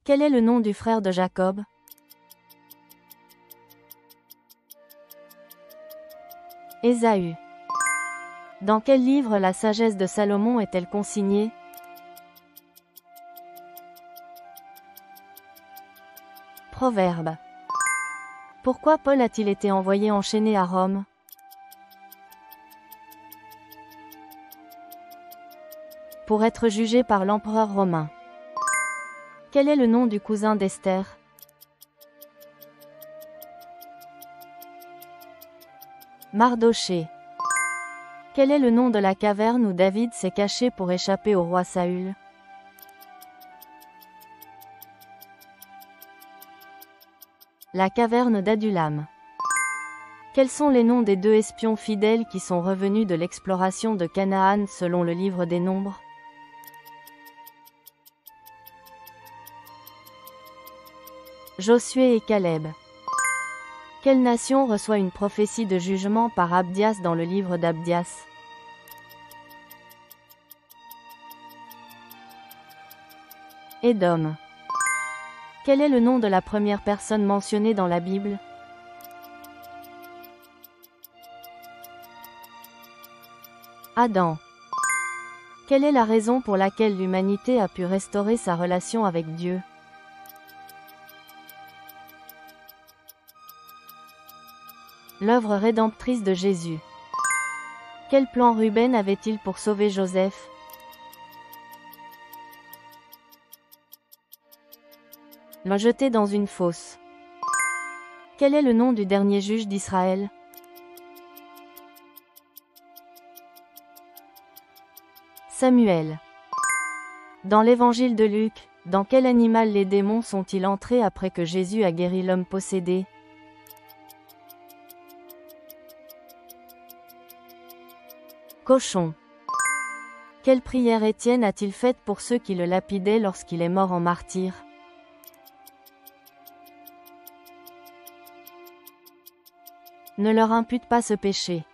Quel est le nom du frère de Jacob? Ésaü. Dans quel livre la sagesse de Salomon est-elle consignée? Proverbes. Pourquoi Paul a-t-il été envoyé enchaîné à Rome? Pour être jugé par l'empereur romain. Quel est le nom du cousin d'Esther? Mardochée. Quel est le nom de la caverne où David s'est caché pour échapper au roi Saül? La caverne d'Adulam. Quels sont les noms des 2 espions fidèles qui sont revenus de l'exploration de Canaan selon le livre des Nombres? Josué et Caleb. Quelle nation reçoit une prophétie de jugement par Abdias dans le livre d'Abdias? Édom. Quel est le nom de la première personne mentionnée dans la Bible? Adam. Quelle est la raison pour laquelle l'humanité a pu restaurer sa relation avec Dieu? L'œuvre rédemptrice de Jésus. Quel plan Ruben avait-il pour sauver Joseph? Le jeter dans une fosse. Quel est le nom du dernier juge d'Israël? Samuel. Dans l'évangile de Luc, dans quel animal les démons sont-ils entrés après que Jésus a guéri l'homme possédé? Cochon. Quelle prière Étienne a-t-il faite pour ceux qui le lapidaient lorsqu'il est mort en martyr? Ne leur impute pas ce péché.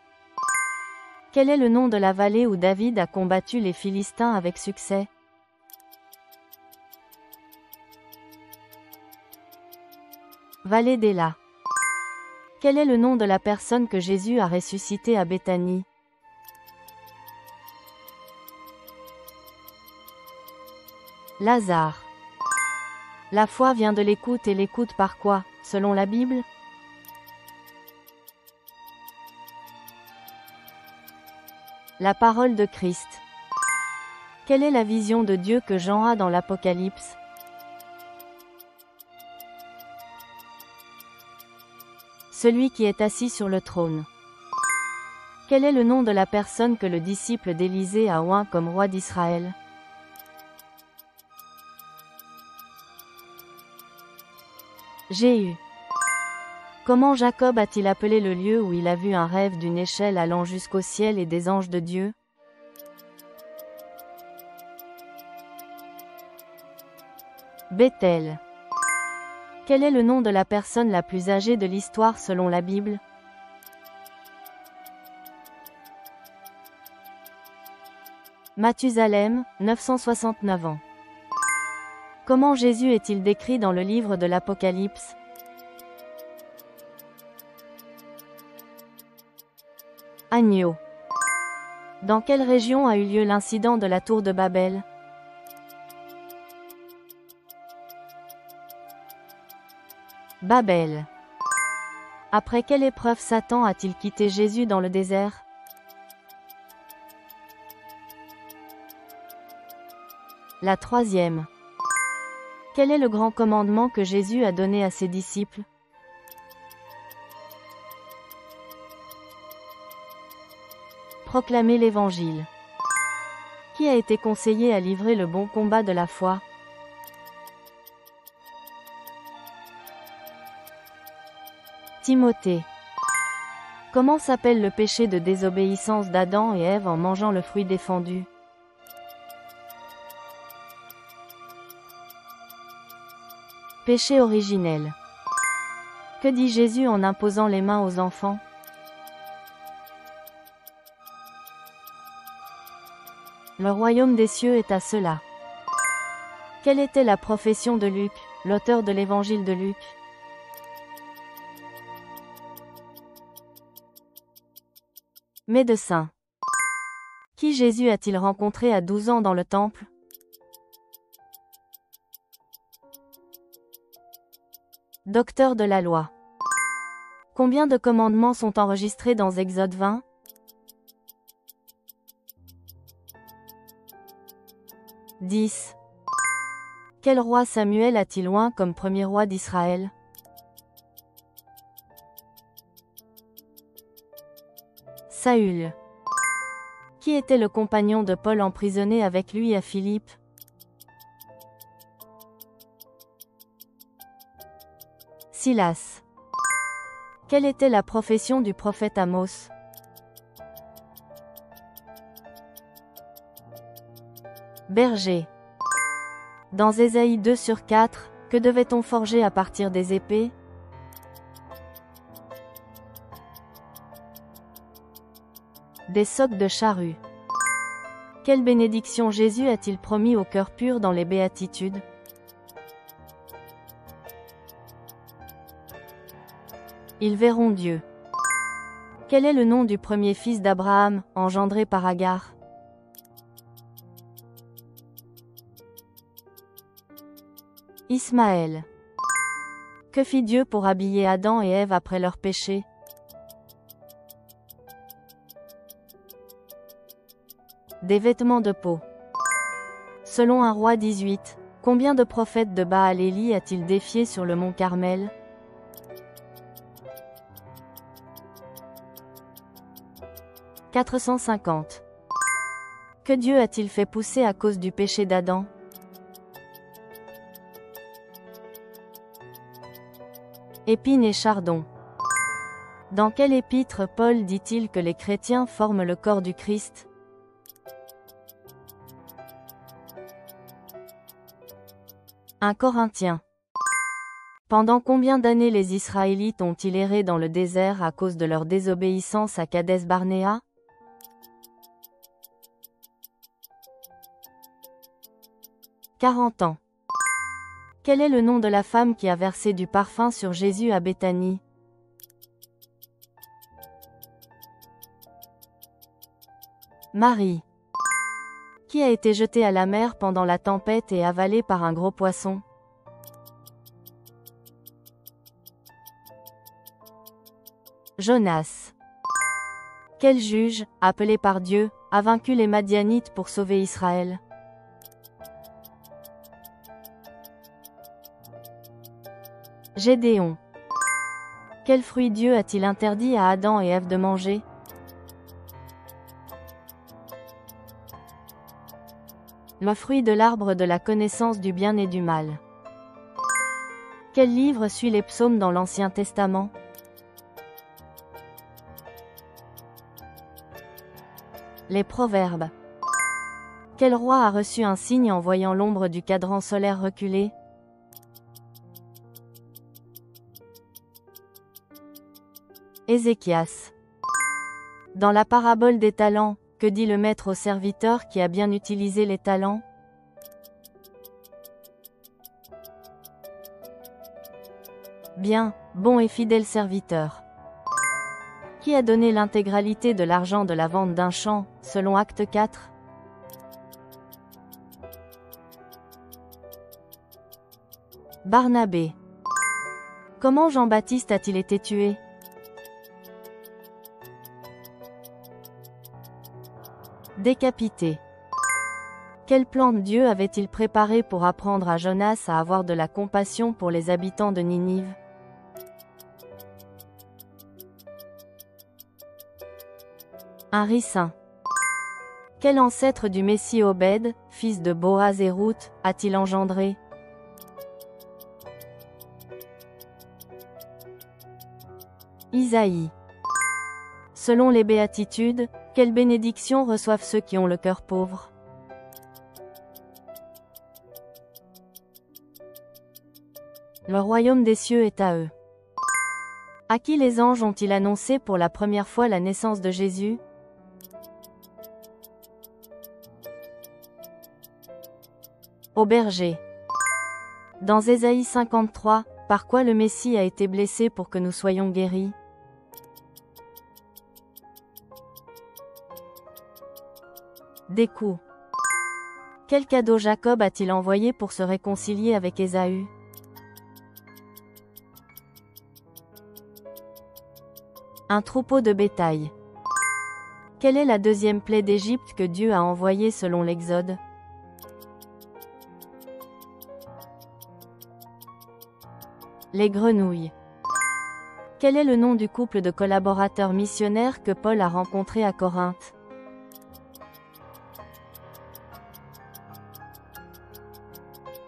Quel est le nom de la vallée où David a combattu les Philistins avec succès? Vallée d'Éla. Quel est le nom de la personne que Jésus a ressuscitée à Béthanie? Lazare. La foi vient de l'écoute et l'écoute par quoi, selon la Bible? La parole de Christ. Quelle est la vision de Dieu que Jean a dans l'Apocalypse? Celui qui est assis sur le trône. Quel est le nom de la personne que le disciple d'Élisée a oint comme roi d'Israël? Jéhu. Comment Jacob a-t-il appelé le lieu où il a vu un rêve d'une échelle allant jusqu'au ciel et des anges de Dieu? Béthel. Quel est le nom de la personne la plus âgée de l'histoire selon la Bible? Mathusalem, 969 ans. Comment Jésus est-il décrit dans le livre de l'Apocalypse? Agneau. Dans quelle région a eu lieu l'incident de la tour de Babel? Babel. Après quelle épreuve Satan a-t-il quitté Jésus dans le désert? La 3e. Quel est le grand commandement que Jésus a donné à ses disciples? Proclamer l'Évangile. Qui a été conseillé à livrer le bon combat de la foi? Timothée. Comment s'appelle le péché de désobéissance d'Adam et Ève en mangeant le fruit défendu? Péché originel. Que dit Jésus en imposant les mains aux enfants? Le royaume des cieux est à ceux-là. Quelle était la profession de Luc, l'auteur de l'évangile de Luc? Médecin. Qui Jésus a-t-il rencontré à 12 ans dans le temple? Docteur de la loi. Combien de commandements sont enregistrés dans Exode 20? 10. Quel roi Samuel a-t-il oint comme premier roi d'Israël? Saül. Qui était le compagnon de Paul emprisonné avec lui à Philippe? Silas. Quelle était la profession du prophète Amos? Berger. Dans Ésaïe 2/4, que devait-on forger à partir des épées? Des socs de charrue. Quelle bénédiction Jésus a-t-il promis au cœur pur dans les béatitudes? Ils verront Dieu. Quel est le nom du premier fils d'Abraham, engendré par Agar? Ismaël. Que fit Dieu pour habiller Adam et Ève après leur péché? Des vêtements de peau. Selon un roi 18, combien de prophètes de Baal Élie a-t-il défié sur le mont Carmel? 450. Que Dieu a-t-il fait pousser à cause du péché d'Adam? Épines et chardons. Dans quel épître Paul dit-il que les chrétiens forment le corps du Christ? 1 Corinthiens. Pendant combien d'années les Israélites ont-ils erré dans le désert à cause de leur désobéissance à Kadès-Barnéa? 40 ans. Quel est le nom de la femme qui a versé du parfum sur Jésus à Béthanie? Marie. Qui a été jeté à la mer pendant la tempête et avalé par un gros poisson? Jonas. Quel juge, appelé par Dieu, a vaincu les Madianites pour sauver Israël? Gédéon. Quel fruit Dieu a-t-il interdit à Adam et Ève de manger? Le fruit de l'arbre de la connaissance du bien et du mal. Quel livre suit les psaumes dans l'Ancien Testament? Les Proverbes. Quel roi a reçu un signe en voyant l'ombre du cadran solaire reculer? Ézéchias. Dans la parabole des talents, que dit le maître au serviteur qui a bien utilisé les talents? Bien, bon et fidèle serviteur. Qui a donné l'intégralité de l'argent de la vente d'un champ, selon Acte 4? Barnabé. Comment Jean-Baptiste a-t-il été tué? Décapité. Quel plan Dieu avait-il préparé pour apprendre à Jonas à avoir de la compassion pour les habitants de Ninive? Un ricin. Quel ancêtre du Messie Obed, fils de Boaz et Ruth, a-t-il engendré? Isaïe. Selon les béatitudes, quelle bénédiction reçoivent ceux qui ont le cœur pauvre? Le royaume des cieux est à eux. À qui les anges ont-ils annoncé pour la première fois la naissance de Jésus? Au berger. Dans Ésaïe 53, par quoi le Messie a été blessé pour que nous soyons guéris? Des coups. Quel cadeau Jacob a-t-il envoyé pour se réconcilier avec Ésaü? Un troupeau de bétail. Quelle est la deuxième plaie d'Égypte que Dieu a envoyée selon l'Exode? Les grenouilles. Quel est le nom du couple de collaborateurs missionnaires que Paul a rencontré à Corinthe?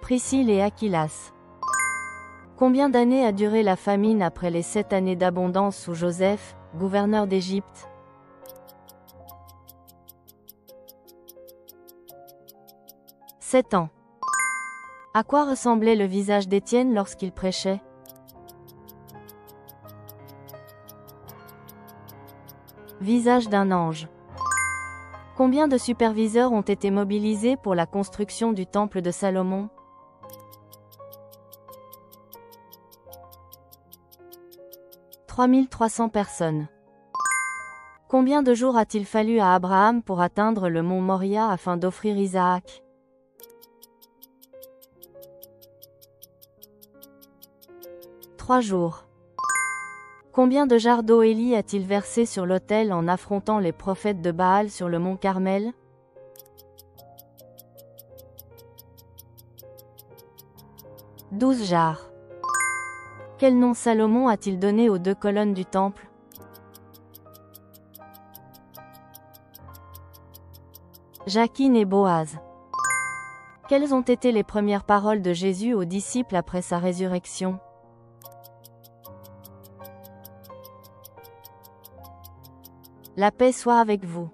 Priscille et Aquilas. Combien d'années a duré la famine après les 7 années d'abondance sous Joseph, gouverneur d'Égypte? 7 ans. À quoi ressemblait le visage d'Étienne lorsqu'il prêchait? Visage d'un ange. Combien de superviseurs ont été mobilisés pour la construction du temple de Salomon? 3300 personnes. Combien de jours a-t-il fallu à Abraham pour atteindre le mont Moria afin d'offrir Isaac? 3 jours. Combien de jarres d'eau Élie a-t-il versé sur l'autel en affrontant les prophètes de Baal sur le mont Carmel? 12 jarres. Quel nom Salomon a-t-il donné aux 2 colonnes du temple? Jachin et Boaz. Quelles ont été les premières paroles de Jésus aux disciples après sa résurrection? La paix soit avec vous.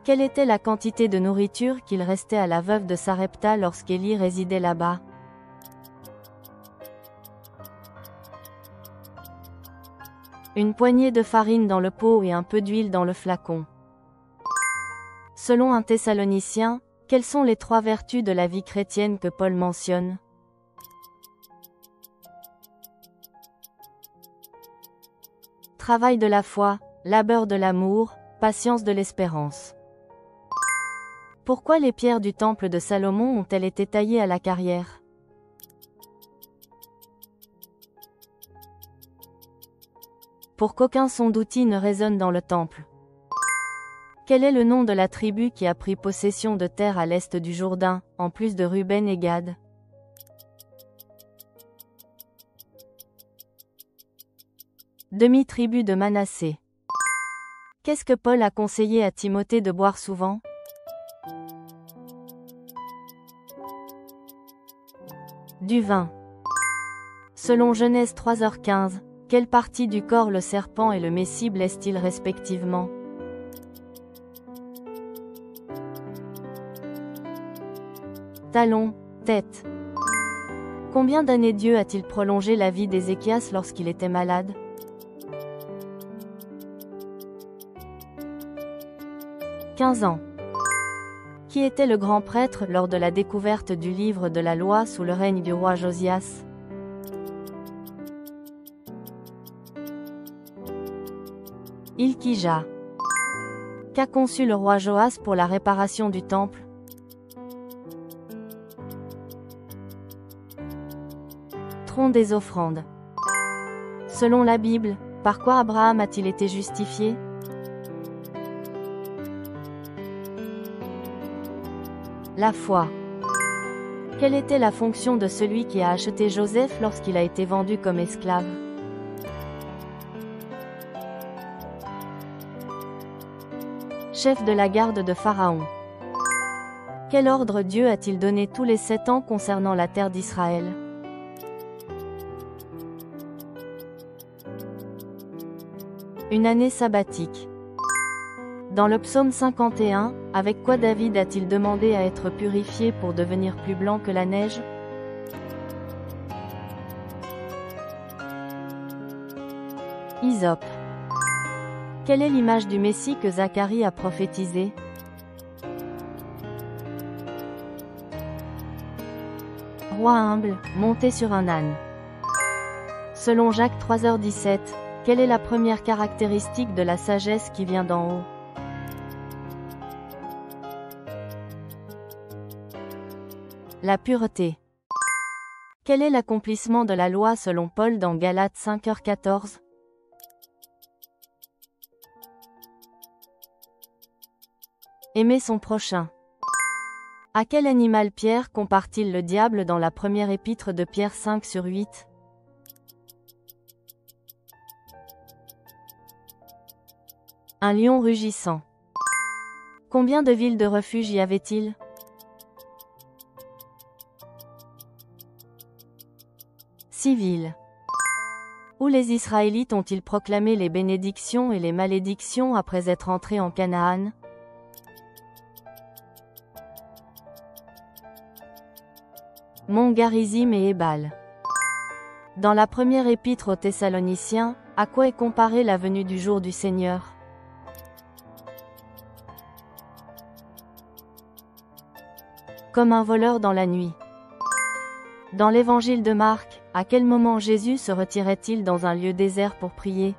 Quelle était la quantité de nourriture qu'il restait à la veuve de Sarepta lorsqu'Élie résidait là-bas? Une poignée de farine dans le pot et un peu d'huile dans le flacon. Selon un Thessalonicien, quelles sont les 3 vertus de la vie chrétienne que Paul mentionne? Travail de la foi, labeur de l'amour, patience de l'espérance. Pourquoi les pierres du temple de Salomon ont-elles été taillées à la carrière? Pour qu'aucun son d'outil ne résonne dans le temple. Quel est le nom de la tribu qui a pris possession de terre à l'est du Jourdain, en plus de Ruben et Gad? Demi-tribu de Manassé. Qu'est-ce que Paul a conseillé à Timothée de boire souvent? Du vin. Selon Genèse 3h15, quelle partie du corps le serpent et le Messie blessent-ils respectivement? Talon, tête. Combien d'années Dieu a-t-il prolongé la vie d'Ézéchias lorsqu'il était malade? 15 ans. Qui était le grand prêtre lors de la découverte du livre de la loi sous le règne du roi Josias? Hilkija. Qu'a conçu le roi Joas pour la réparation du temple? Tronc des offrandes. Selon la Bible, par quoi Abraham a-t-il été justifié? La foi. Quelle était la fonction de celui qui a acheté Joseph lorsqu'il a été vendu comme esclave? Chef de la garde de Pharaon. Quel ordre Dieu a-t-il donné tous les 7 ans concernant la terre d'Israël? Une année sabbatique. Dans le psaume 51, avec quoi David a-t-il demandé à être purifié pour devenir plus blanc que la neige? Hysope. Quelle est l'image du Messie que Zacharie a prophétisée? Roi humble, monté sur un âne. Selon Jacques 3h17, quelle est la première caractéristique de la sagesse qui vient d'en haut? La pureté. Quel est l'accomplissement de la loi selon Paul dans Galates 5h14? Aimer son prochain. À quel animal Pierre compare-t-il le diable dans la première épître de Pierre 5/8? Un lion rugissant. Combien de villes de refuge y avait-il? Six villes. Où les Israélites ont-ils proclamé les bénédictions et les malédictions après être entrés en Canaan? Mont Garizim et Ébal. Dans la première épître aux Thessaloniciens, à quoi est comparée la venue du jour du Seigneur? Comme un voleur dans la nuit. Dans l'évangile de Marc, à quel moment Jésus se retirait-il dans un lieu désert pour prier?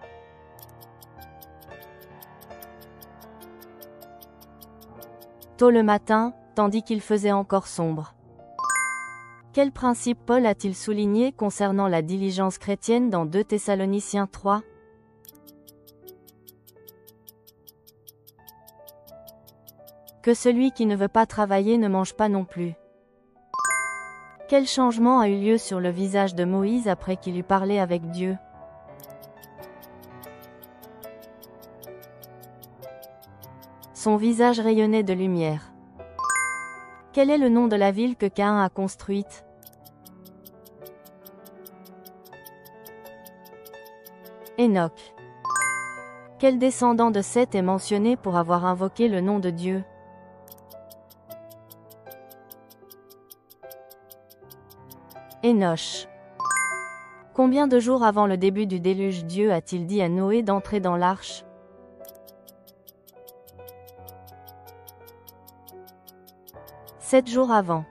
Tôt le matin, tandis qu'il faisait encore sombre. Quel principe Paul a-t-il souligné concernant la diligence chrétienne dans 2 Thessaloniciens 3? Que celui qui ne veut pas travailler ne mange pas non plus. Quel changement a eu lieu sur le visage de Moïse après qu'il eut parlé avec Dieu? Son visage rayonnait de lumière. Quel est le nom de la ville que Caïn a construite? Enoch. Quel descendant de Seth est mentionné pour avoir invoqué le nom de Dieu? Enoch. Combien de jours avant le début du déluge Dieu a-t-il dit à Noé d'entrer dans l'arche? 7 jours avant.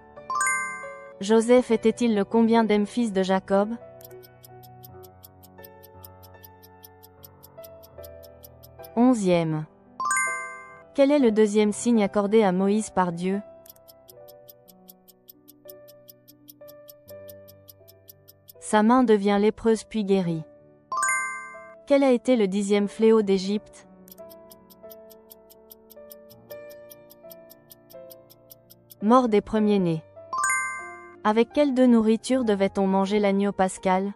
Joseph était-il le combienième fils de Jacob? Onzième. Quel est le deuxième signe accordé à Moïse par Dieu? Sa main devient lépreuse puis guérie. Quel a été le 10e fléau d'Égypte? Mort des premiers-nés. Avec quelle de nourriture devait-on manger l'agneau pascal?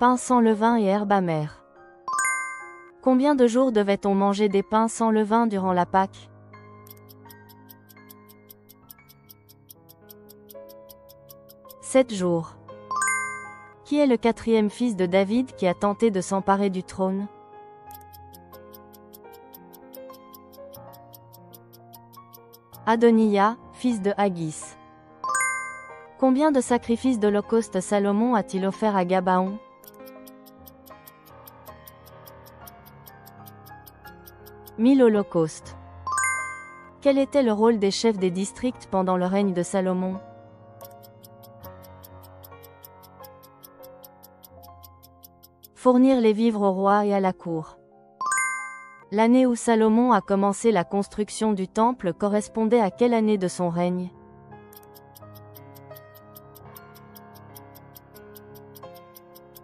Pain sans levain et herbe amère. Combien de jours devait-on manger des pains sans levain durant la Pâque? 7 jours. Qui est le 4e fils de David qui a tenté de s'emparer du trône? Adoniya, fils de Haggis. Combien de sacrifices d'holocauste Salomon a-t-il offert à Gabaon? 1000 holocaustes. Quel était le rôle des chefs des districts pendant le règne de Salomon? Fournir les vivres au roi et à la cour. L'année où Salomon a commencé la construction du temple correspondait à quelle année de son règne?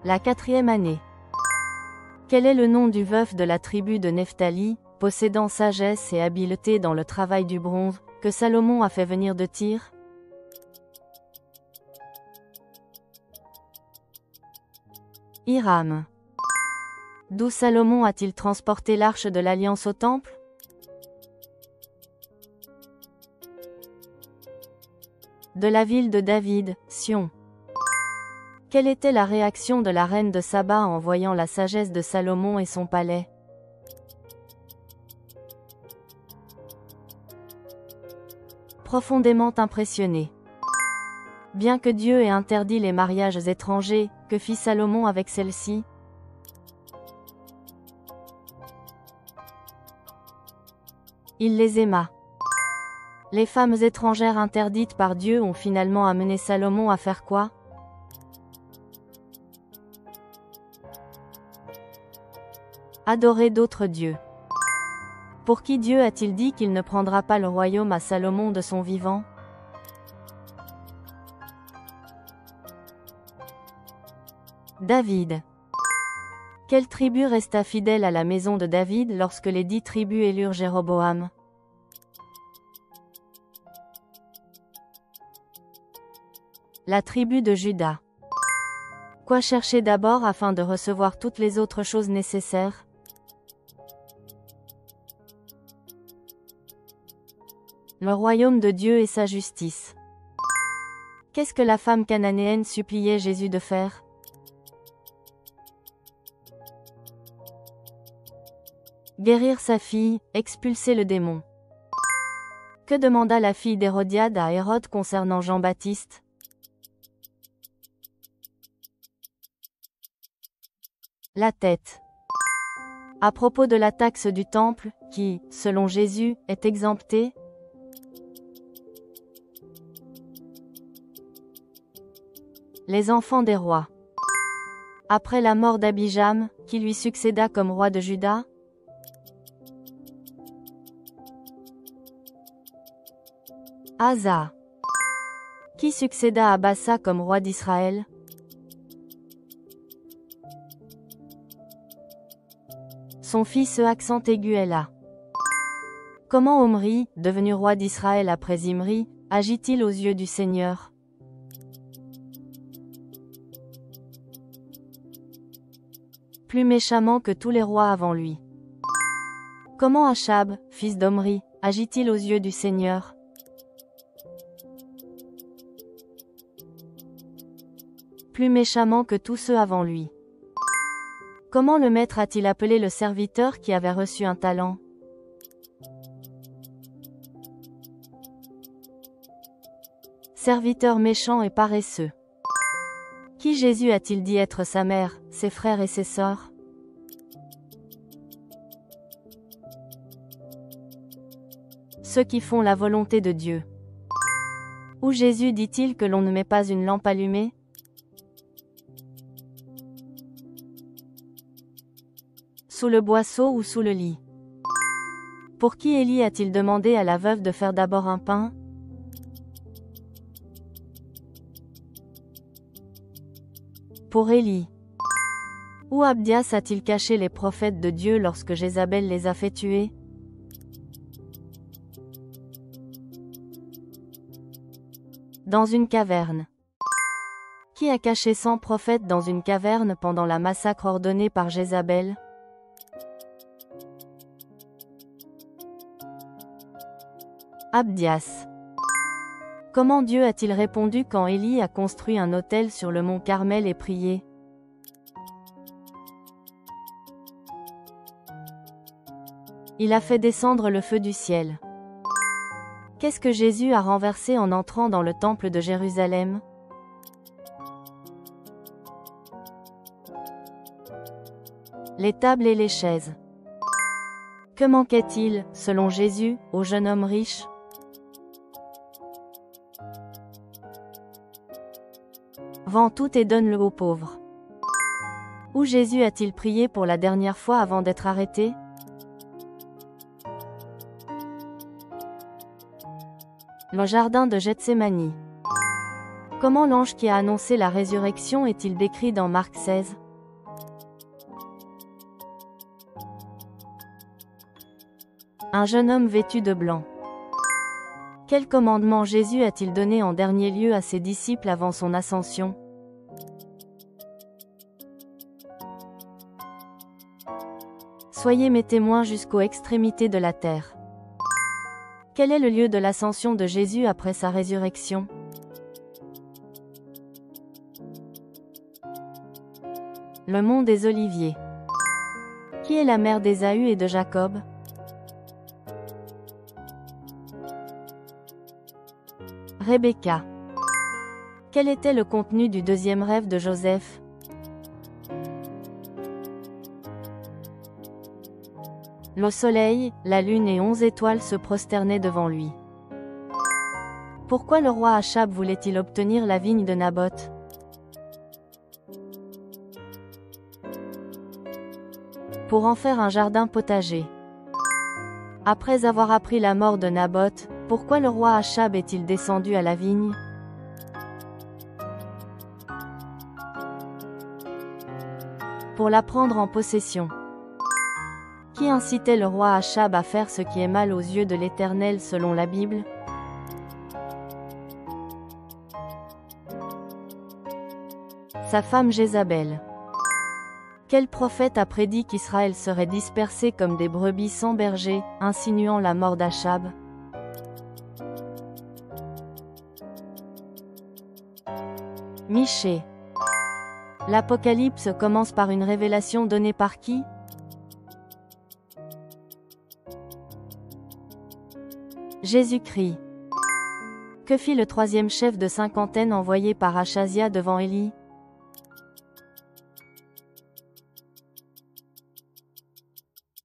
La 4e année. Quel est le nom du veuf de la tribu de Nephtali, possédant sagesse et habileté dans le travail du bronze, que Salomon a fait venir de Tyr? Hiram. D'où Salomon a-t-il transporté l'arche de l'Alliance au temple? De la ville de David, Sion. Quelle était la réaction de la reine de Saba en voyant la sagesse de Salomon et son palais? Profondément impressionnée. Bien que Dieu ait interdit les mariages étrangers, que fit Salomon avec celle-ci? Il les aima. Les femmes étrangères interdites par Dieu ont finalement amené Salomon à faire quoi? Adorer d'autres dieux. Pour qui Dieu a-t-il dit qu'il ne prendra pas le royaume à Salomon de son vivant? David. Quelle tribu resta fidèle à la maison de David lorsque les 10 tribus élurent Jéroboam? La tribu de Juda. Quoi chercher d'abord afin de recevoir toutes les autres choses nécessaires? Le royaume de Dieu et sa justice. Qu'est-ce que la femme cananéenne suppliait Jésus de faire? Guérir sa fille, expulser le démon. Que demanda la fille d'Hérodiade à Hérode concernant Jean-Baptiste? La tête. À propos de la taxe du temple, qui, selon Jésus, est exemptée? Les enfants des rois. Après la mort d'Abijam, qui lui succéda comme roi de Juda? Asa. Qui succéda à Bassa comme roi d'Israël? Son fils accent aigu est là. Comment Omri, devenu roi d'Israël après Zimri, agit-il aux yeux du Seigneur? Plus méchamment que tous les rois avant lui. Comment Achab, fils d'Omri, agit-il aux yeux du Seigneur? Plus méchamment que tous ceux avant lui. Comment le maître a-t-il appelé le serviteur qui avait reçu un talent? Serviteur méchant et paresseux. Qui Jésus a-t-il dit être sa mère, ses frères et ses sœurs? Ceux qui font la volonté de Dieu. Où Jésus dit-il que l'on ne met pas une lampe allumée? Sous le boisseau ou sous le lit? Pour qui Élie a-t-il demandé à la veuve de faire d'abord un pain? Pour Élie. Où Abdias a-t-il caché les prophètes de Dieu lorsque Jézabel les a fait tuer? Dans une caverne. Qui a caché 100 prophètes dans une caverne pendant la massacre ordonnée par Jézabel? Abdias. Comment Dieu a-t-il répondu quand Élie a construit un autel sur le mont Carmel et prié? Il a fait descendre le feu du ciel. Qu'est-ce que Jésus a renversé en entrant dans le temple de Jérusalem? Les tables et les chaises. Que manquait-il, selon Jésus, au jeune homme riche? Vends tout et donne-le aux pauvres. Où Jésus a-t-il prié pour la dernière fois avant d'être arrêté? Le jardin de Gethsémani. Comment l'ange qui a annoncé la résurrection est-il décrit dans Marc 16? Un jeune homme vêtu de blanc. Quel commandement Jésus a-t-il donné en dernier lieu à ses disciples avant son ascension? Soyez mes témoins jusqu'aux extrémités de la terre. Quel est le lieu de l'ascension de Jésus après sa résurrection? Le mont des Oliviers. Qui est la mère d'Ésaü et de Jacob? Rebecca. Quel était le contenu du deuxième rêve de Joseph? Le soleil, la lune et 11 étoiles se prosternaient devant lui. Pourquoi le roi Achab voulait-il obtenir la vigne de Naboth? Pour en faire un jardin potager. Après avoir appris la mort de Naboth, pourquoi le roi Achab est-il descendu à la vigne? Pour la prendre en possession. Qui incitait le roi Achab à faire ce qui est mal aux yeux de l'Éternel selon la Bible? Sa femme Jézabel. Quel prophète a prédit qu'Israël serait dispersé comme des brebis sans berger, insinuant la mort d'Achab? Michée. L'Apocalypse commence par une révélation donnée par qui? Jésus-Christ. Que fit le troisième chef de cinquantaine envoyé par Achazia devant Élie?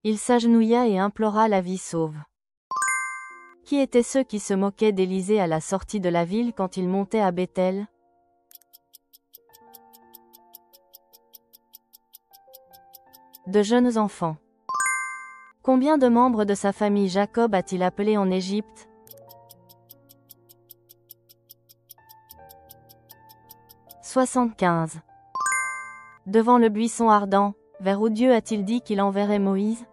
Il s'agenouilla et implora la vie sauve. Qui étaient ceux qui se moquaient d'Élisée à la sortie de la ville quand il montait à Béthel? De jeunes enfants. Combien de membres de sa famille Jacob a-t-il appelé en Égypte? « 75. Devant le buisson ardent, vers où Dieu a-t-il dit qu'il enverrait Moïse?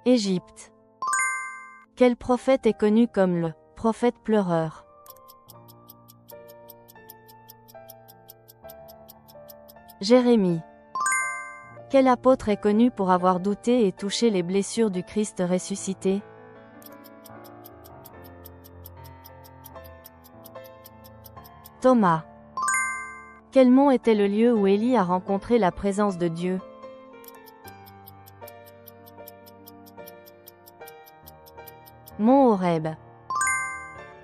Égypte. Quel prophète est connu comme le prophète pleureur? Jérémie. Quel apôtre est connu pour avoir douté et touché les blessures du Christ ressuscité? Thomas. Quel mont était le lieu où Élie a rencontré la présence de Dieu? Mont Horeb.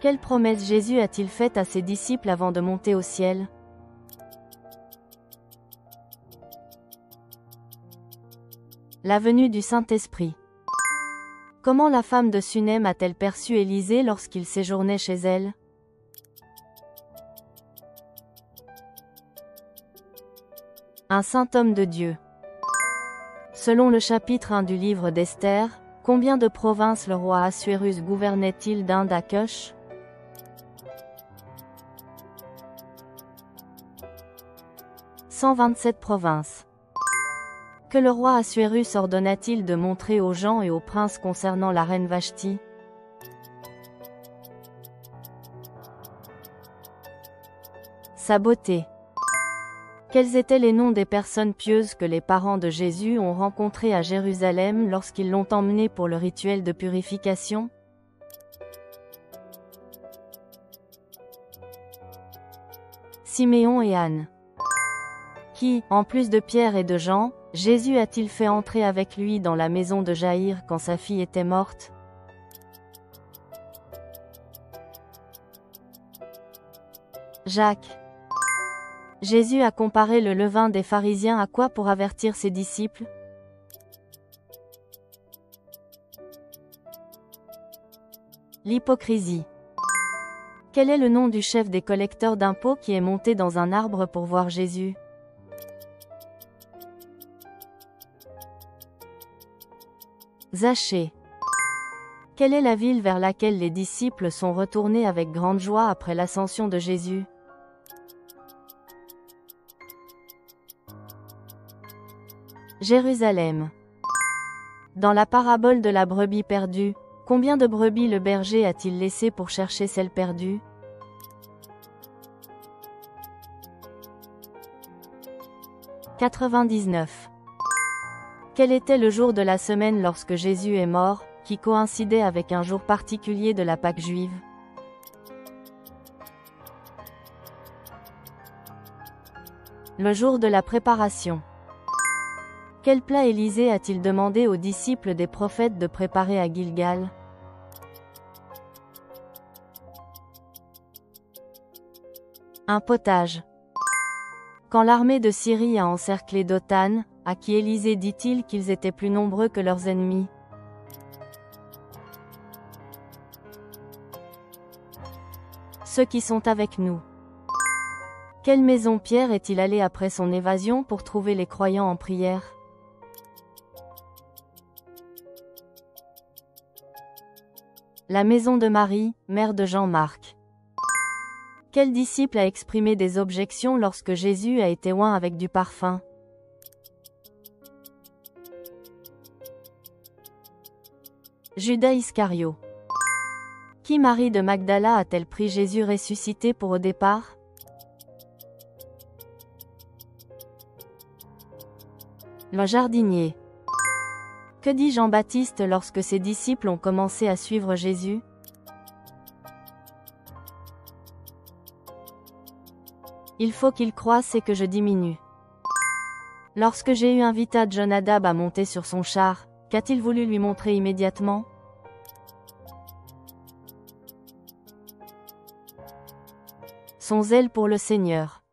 Quelle promesse Jésus a-t-il faite à ses disciples avant de monter au ciel? La venue du Saint-Esprit. Comment la femme de Sunem a-t-elle perçu Élisée lorsqu'il séjournait chez elle? Un saint homme de Dieu. Selon le chapitre 1 du livre d'Esther, combien de provinces le roi Assuérus gouvernait-il d'Inde à Cush? 127 provinces. Que le roi Assuérus ordonna-t-il de montrer aux gens et aux princes concernant la reine Vashti? Sa beauté. Quels étaient les noms des personnes pieuses que les parents de Jésus ont rencontrées à Jérusalem lorsqu'ils l'ont emmené pour le rituel de purification? Siméon et Anne. Qui, en plus de Pierre et de Jean, Jésus a-t-il fait entrer avec lui dans la maison de Jaïr quand sa fille était morte? Jacques. Jésus a comparé le levain des pharisiens à quoi pour avertir ses disciples? L'hypocrisie. Quel est le nom du chef des collecteurs d'impôts qui est monté dans un arbre pour voir Jésus? Zachée. Quelle est la ville vers laquelle les disciples sont retournés avec grande joie après l'ascension de Jésus? Jérusalem. Dans la parabole de la brebis perdue, combien de brebis le berger a-t-il laissé pour chercher celle perdue? « 99. Quel était le jour de la semaine lorsque Jésus est mort, qui coïncidait avec un jour particulier de la Pâque juive? Le jour de la préparation. Quel plat Élisée a-t-il demandé aux disciples des prophètes de préparer à Gilgal? Un potage. Quand l'armée de Syrie a encerclé Dothan, à qui Élisée dit-il qu'ils étaient plus nombreux que leurs ennemis? Ceux qui sont avec nous. Quelle maison Pierre est-il allé après son évasion pour trouver les croyants en prière? La maison de Marie, mère de Jean-Marc. Quel disciple a exprimé des objections lorsque Jésus a été oint avec du parfum? Judas Iscario. Qui Marie de Magdala a-t-elle pris Jésus ressuscité pour au départ? Le jardinier. Que dit Jean-Baptiste lorsque ses disciples ont commencé à suivre Jésus? Il faut qu'il croisse et que je diminue. Lorsque Jéhu invita Jonadab à monter sur son char, qu'a-t-il voulu lui montrer immédiatement? Son zèle pour le Seigneur.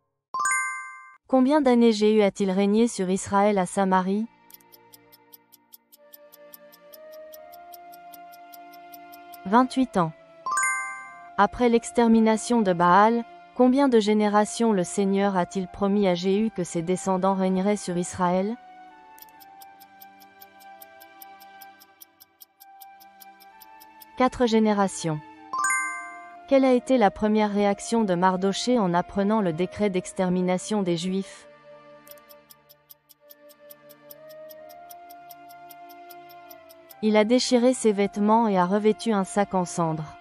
Combien d'années Jéhu a-t-il régné sur Israël à Samarie? 28 ans. Après l'extermination de Baal, combien de générations le Seigneur a-t-il promis à Jéhu que ses descendants régneraient sur Israël? 4 générations. Quelle a été la première réaction de Mardochée en apprenant le décret d'extermination des Juifs? Il a déchiré ses vêtements et a revêtu un sac en cendres.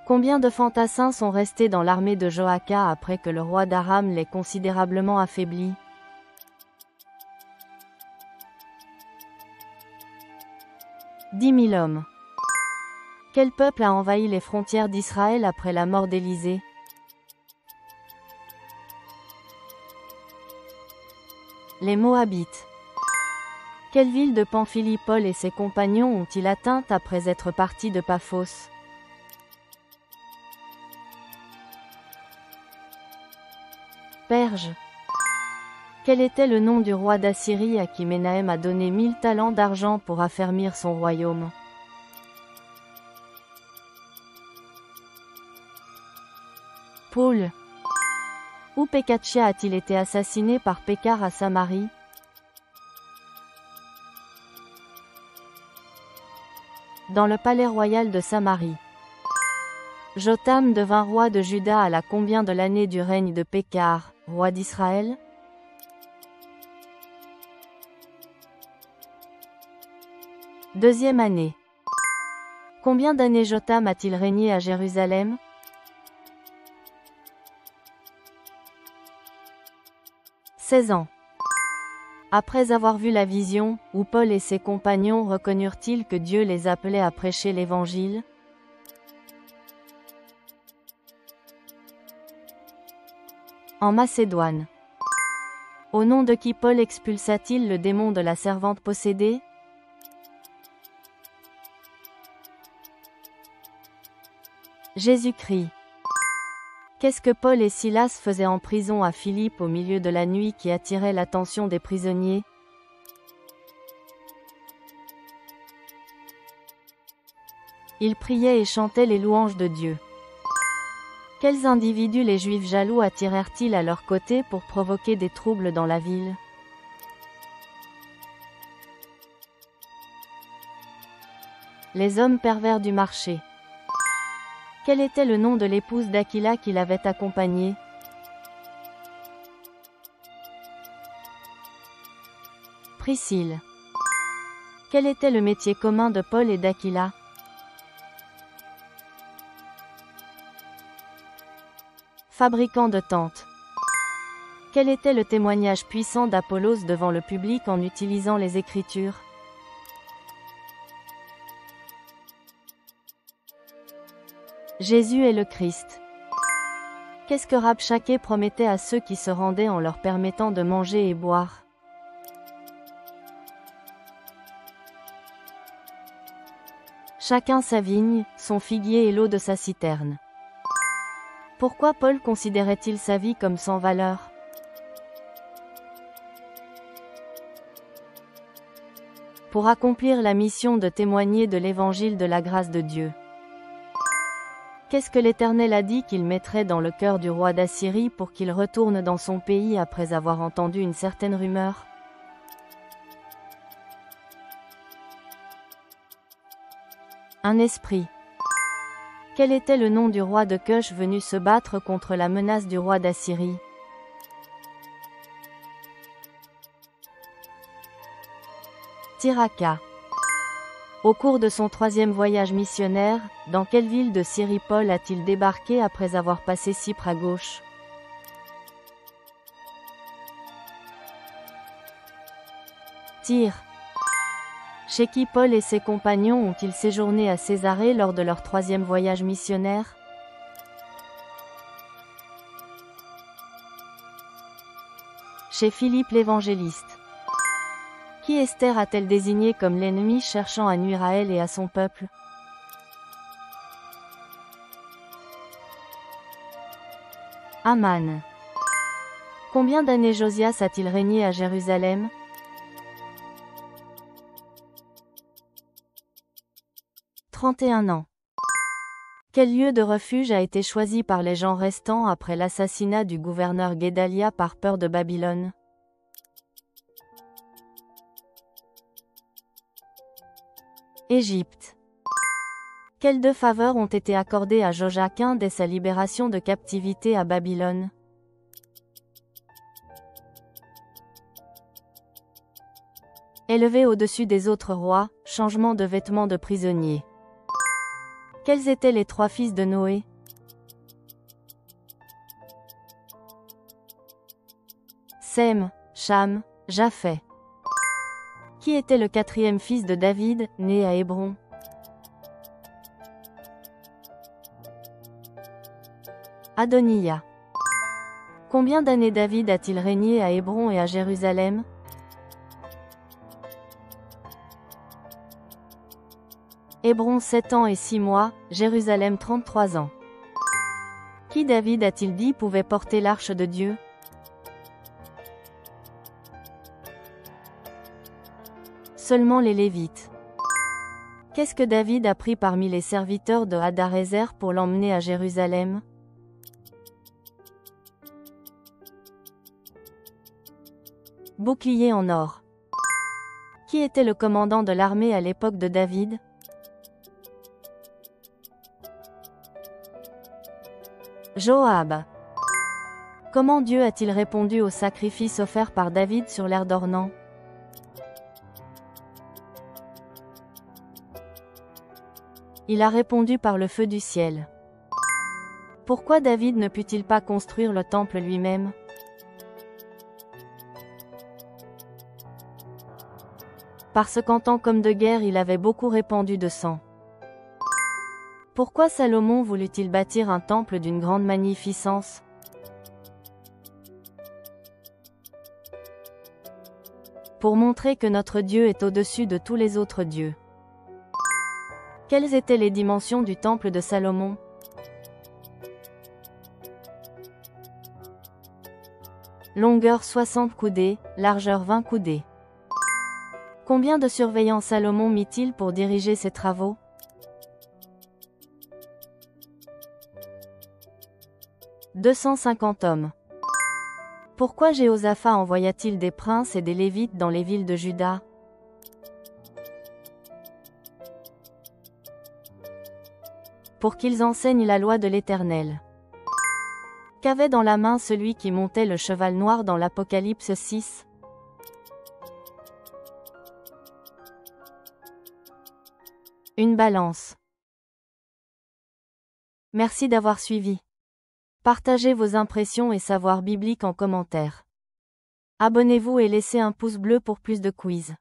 Combien de fantassins sont restés dans l'armée de Joachim après que le roi d'Aram l'ait considérablement affaibli? 10 000 hommes. Quel peuple a envahi les frontières d'Israël après la mort d'Élisée? Les Moabites. Quelle ville de Pamphylie Paul et ses compagnons ont-ils atteinte après être partis de Paphos? Perge. Quel était le nom du roi d'Assyrie à qui Ménahem a donné 1000 talents d'argent pour affermir son royaume? Paul. Où Pekatchia a-t-il été assassiné par Pécar à Samarie? Dans le palais royal de Samarie. Jotham devint roi de Juda à la combien de l'année du règne de Pécar, roi d'Israël? Deuxième année. Combien d'années Jotham a-t-il régné à Jérusalem? 16 ans. Après avoir vu la vision, où Paul et ses compagnons reconnurent-ils que Dieu les appelait à prêcher l'Évangile? En Macédoine. Au nom de qui Paul expulsa-t-il le démon de la servante possédée? Jésus-Christ. Qu'est-ce que Paul et Silas faisaient en prison à Philippe au milieu de la nuit qui attirait l'attention des prisonniers? Ils priaient et chantaient les louanges de Dieu. Quels individus les Juifs jaloux attirèrent-ils à leur côté pour provoquer des troubles dans la ville? Les hommes pervers du marché. Quel était le nom de l'épouse d'Aquila qui l'avait accompagné? Priscille. Quel était le métier commun de Paul et d'Aquila? Fabricant de tentes. Quel était le témoignage puissant d'Apollos devant le public en utilisant les Écritures? Jésus est le Christ. Qu'est-ce que Rabshakeh promettait à ceux qui se rendaient en leur permettant de manger et boire? Chacun sa vigne, son figuier et l'eau de sa citerne. Pourquoi Paul considérait-il sa vie comme sans valeur? Pour accomplir la mission de témoigner de l'évangile de la grâce de Dieu. Qu'est-ce que l'Éternel a dit qu'il mettrait dans le cœur du roi d'Assyrie pour qu'il retourne dans son pays après avoir entendu une certaine rumeur? Un esprit. Quel était le nom du roi de Cush venu se battre contre la menace du roi d'Assyrie? Tirhaka. Au cours de son 3e voyage missionnaire, dans quelle ville de Syrie Paul a-t-il débarqué après avoir passé Cypre à gauche? Tyr. Chez qui Paul et ses compagnons ont-ils séjourné à Césarée lors de leur 3e voyage missionnaire? Chez Philippe l'évangéliste. Qui Esther a-t-elle désigné comme l'ennemi cherchant à nuire à elle et à son peuple? Aman. Combien d'années Josias a-t-il régné à Jérusalem? 31 ans. Quel lieu de refuge a été choisi par les gens restants après l'assassinat du gouverneur Guédalia par peur de Babylone? Égypte. Quelles 2 faveurs ont été accordées à Joachim dès sa libération de captivité à Babylone? Élevé au-dessus des autres rois, changement de vêtements de prisonnier. Quels étaient les 3 fils de Noé? Sem, Cham, Japheth. Qui était le 4e fils de David, né à Hébron? Adoniya. Combien d'années David a-t-il régné à Hébron et à Jérusalem? Hébron 7 ans et 6 mois, Jérusalem 33 ans. Qui David a-t-il dit pouvait porter l'arche de Dieu? Seulement les Lévites. Qu'est-ce que David a pris parmi les serviteurs de Hadarézer pour l'emmener à Jérusalem? Bouclier en or. Qui était le commandant de l'armée à l'époque de David? Joab. Comment Dieu a-t-il répondu au sacrifice offert par David sur l'air d'Ornan? Il a répondu par le feu du ciel. Pourquoi David ne put-il pas construire le temple lui-même? Parce qu'en temps comme de guerre il avait beaucoup répandu de sang. Pourquoi Salomon voulut-il bâtir un temple d'une grande magnificence? Pour montrer que notre Dieu est au-dessus de tous les autres dieux. Quelles étaient les dimensions du temple de Salomon? Longueur 60 coudées, largeur 20 coudées. Combien de surveillants Salomon mit-il pour diriger ses travaux? « 250 hommes. Pourquoi Jéhosaphat envoya-t-il des princes et des Lévites dans les villes de Juda? Pour qu'ils enseignent la loi de l'Éternel. Qu'avait dans la main celui qui montait le cheval noir dans l'Apocalypse 6? Une balance. Merci d'avoir suivi. Partagez vos impressions et savoirs bibliques en commentaire. Abonnez-vous et laissez un pouce bleu pour plus de quiz.